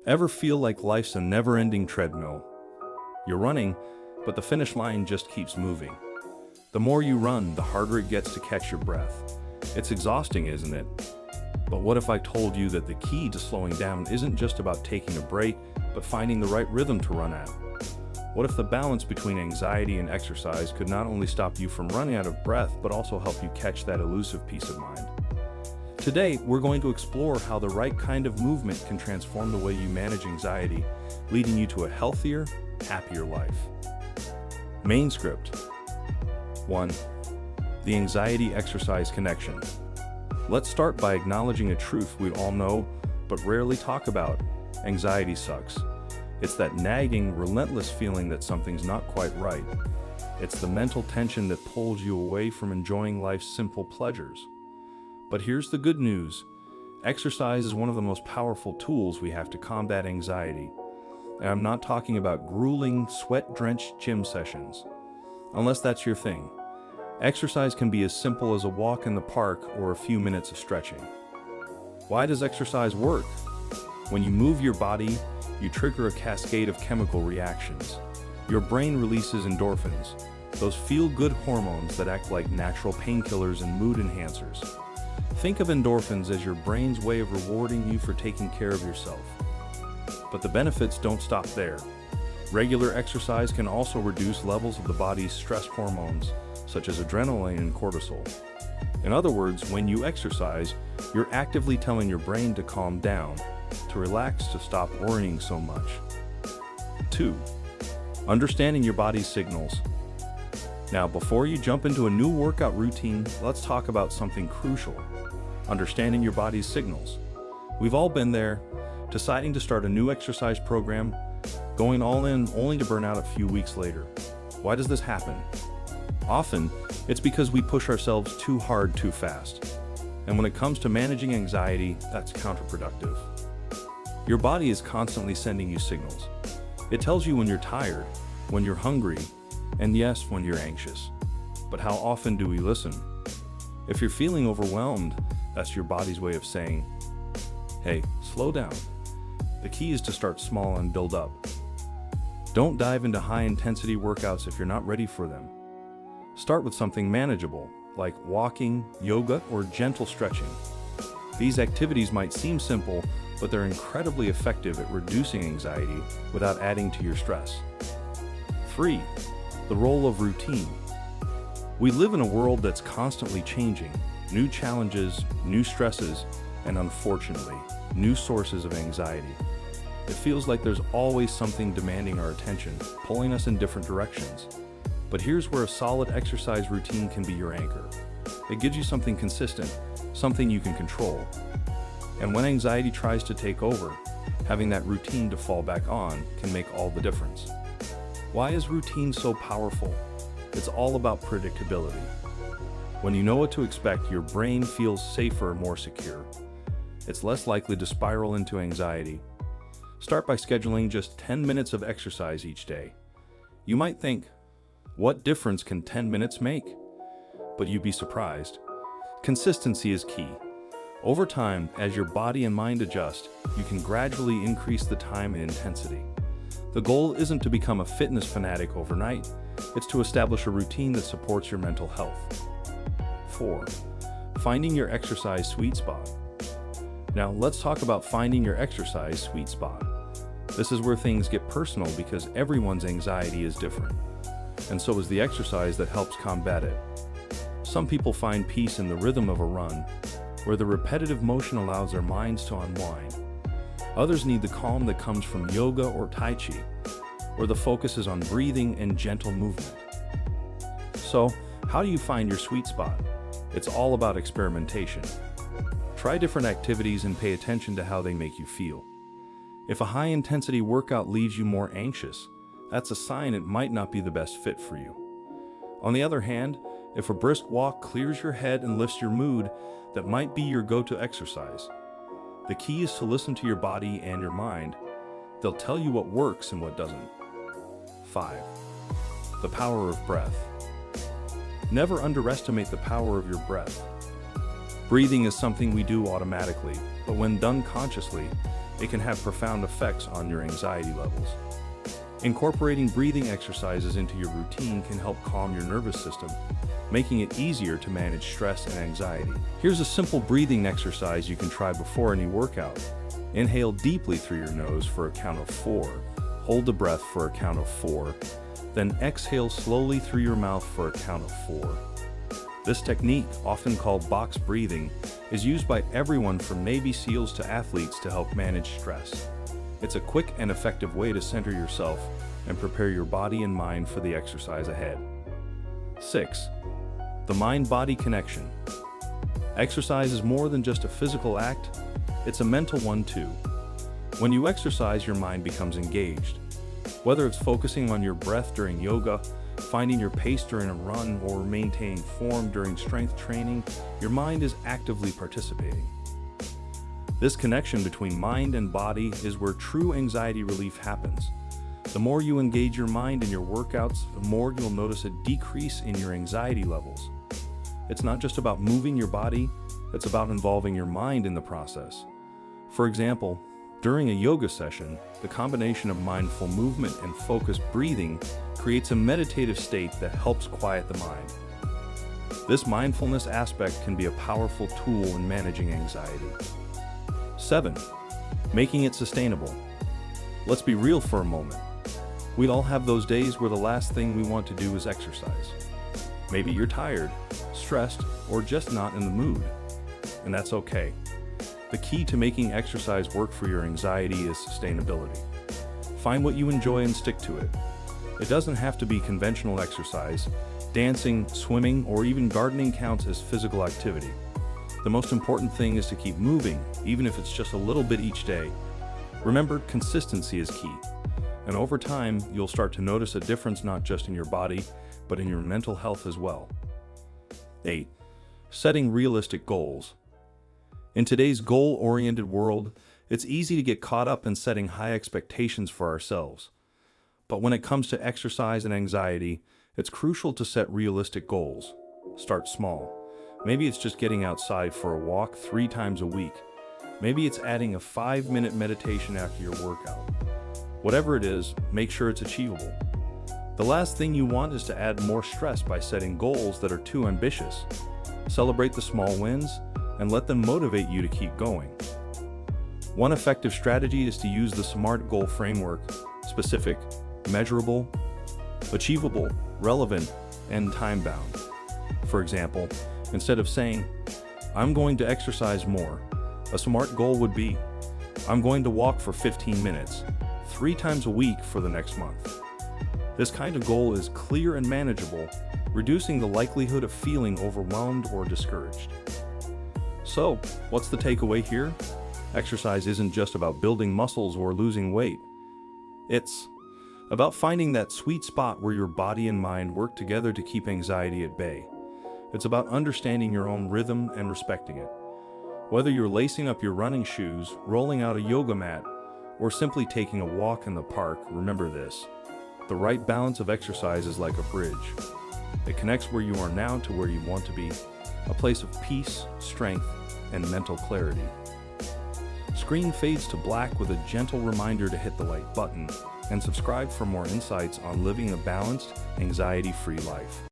Ever feel like life's a never-ending treadmill? You're running, but the finish line just keeps moving. The more you run, the harder it gets to catch your breath. It's exhausting, isn't it? But what if I told you that the key to slowing down isn't just about taking a break, but finding the right rhythm to run at? What if the balance between anxiety and exercise could not only stop you from running out of breath, but also help you catch that elusive peace of mind? Today, we're going to explore how the right kind of movement can transform the way you manage anxiety, leading you to a healthier, happier life. Main script. 1. The anxiety-exercise connection. Let's start by acknowledging a truth we all know, but rarely talk about. Anxiety sucks. It's that nagging, relentless feeling that something's not quite right. It's the mental tension that pulls you away from enjoying life's simple pleasures. But here's the good news. Exercise is one of the most powerful tools we have to combat anxiety. And I'm not talking about grueling, sweat-drenched gym sessions. Unless that's your thing. Exercise can be as simple as a walk in the park or a few minutes of stretching. Why does exercise work? When you move your body, you trigger a cascade of chemical reactions. Your brain releases endorphins, those feel-good hormones that act like natural painkillers and mood enhancers. Think of endorphins as your brain's way of rewarding you for taking care of yourself. But the benefits don't stop there. Regular exercise can also reduce levels of the body's stress hormones, such as adrenaline and cortisol. In other words, when you exercise, you're actively telling your brain to calm down, to relax, to stop worrying so much. 2. Understanding your body's signals. Now, before you jump into a new workout routine, let's talk about something crucial. Understanding your body's signals. We've all been there, deciding to start a new exercise program, going all in only to burn out a few weeks later. Why does this happen? Often, it's because we push ourselves too hard too fast. And when it comes to managing anxiety, that's counterproductive. Your body is constantly sending you signals. It tells you when you're tired, when you're hungry, and yes, when you're anxious. But how often do we listen? If you're feeling overwhelmed, that's your body's way of saying, hey, slow down. The key is to start small and build up. Don't dive into high-intensity workouts if you're not ready for them. Start with something manageable, like walking, yoga, or gentle stretching. These activities might seem simple, but they're incredibly effective at reducing anxiety without adding to your stress. 3. The role of routine. We live in a world that's constantly changing. New challenges, new stresses, and unfortunately, new sources of anxiety. It feels like there's always something demanding our attention, pulling us in different directions. But here's where a solid exercise routine can be your anchor. It gives you something consistent, something you can control. And when anxiety tries to take over, having that routine to fall back on can make all the difference. Why is routine so powerful? It's all about predictability. When you know what to expect, your brain feels safer and more secure. It's less likely to spiral into anxiety. Start by scheduling just 10 minutes of exercise each day. You might think, what difference can 10 minutes make? But you'd be surprised. Consistency is key. Over time, as your body and mind adjust, you can gradually increase the time and intensity. The goal isn't to become a fitness fanatic overnight. It's to establish a routine that supports your mental health. 4. Finding your exercise sweet spot. Now, let's talk about finding your exercise sweet spot. This is where things get personal because everyone's anxiety is different. And so is the exercise that helps combat it. Some people find peace in the rhythm of a run, where the repetitive motion allows their minds to unwind. Others need the calm that comes from yoga or tai chi, where the focus is on breathing and gentle movement. So, how do you find your sweet spot? It's all about experimentation. Try different activities and pay attention to how they make you feel. If a high-intensity workout leaves you more anxious, that's a sign it might not be the best fit for you. On the other hand, if a brisk walk clears your head and lifts your mood, that might be your go-to exercise. The key is to listen to your body and your mind. They'll tell you what works and what doesn't. 5. The power of breath. Never underestimate the power of your breath. Breathing is something we do automatically, but when done consciously, it can have profound effects on your anxiety levels. Incorporating breathing exercises into your routine can help calm your nervous system, making it easier to manage stress and anxiety. Here's a simple breathing exercise you can try before any workout. Inhale deeply through your nose for a count of 4. Hold the breath for a count of 4. Then exhale slowly through your mouth for a count of 4. This technique, often called box breathing, is used by everyone from Navy SEALs to athletes to help manage stress. It's a quick and effective way to center yourself and prepare your body and mind for the exercise ahead. 6. The mind-body connection. Exercise is more than just a physical act, it's a mental one too. When you exercise, your mind becomes engaged. Whether it's focusing on your breath during yoga, finding your pace during a run, or maintaining form during strength training, your mind is actively participating. This connection between mind and body is where true anxiety relief happens. The more you engage your mind in your workouts, the more you'll notice a decrease in your anxiety levels. It's not just about moving your body, it's about involving your mind in the process. For example, during a yoga session, the combination of mindful movement and focused breathing creates a meditative state that helps quiet the mind. This mindfulness aspect can be a powerful tool in managing anxiety. 7. Making it sustainable. Let's be real for a moment. We all have those days where the last thing we want to do is exercise. Maybe you're tired, stressed, or just not in the mood. And that's okay. The key to making exercise work for your anxiety is sustainability. Find what you enjoy and stick to it. It doesn't have to be conventional exercise. Dancing, swimming, or even gardening counts as physical activity. The most important thing is to keep moving, even if it's just a little bit each day. Remember, consistency is key. And over time, you'll start to notice a difference not just in your body, but in your mental health as well. 8. Setting realistic goals. In today's goal-oriented world, it's easy to get caught up in setting high expectations for ourselves. But when it comes to exercise and anxiety, it's crucial to set realistic goals. Start small. Maybe it's just getting outside for a walk 3 times a week. Maybe it's adding a 5-minute meditation after your workout. Whatever it is, make sure it's achievable. The last thing you want is to add more stress by setting goals that are too ambitious. Celebrate the small wins and let them motivate you to keep going. One effective strategy is to use the SMART goal framework: specific, measurable, achievable, relevant, and time-bound. For example, instead of saying, "I'm going to exercise more," a SMART goal would be, "I'm going to walk for 15 minutes, 3 times a week for the next month." This kind of goal is clear and manageable, reducing the likelihood of feeling overwhelmed or discouraged. So, what's the takeaway here? Exercise isn't just about building muscles or losing weight. It's about finding that sweet spot where your body and mind work together to keep anxiety at bay. It's about understanding your own rhythm and respecting it. Whether you're lacing up your running shoes, rolling out a yoga mat, or simply taking a walk in the park, remember this: the right balance of exercise is like a bridge. It connects where you are now to where you want to be, a place of peace, strength, and mental clarity. Screen fades to black with a gentle reminder to hit the like button and subscribe for more insights on living a balanced, anxiety-free life.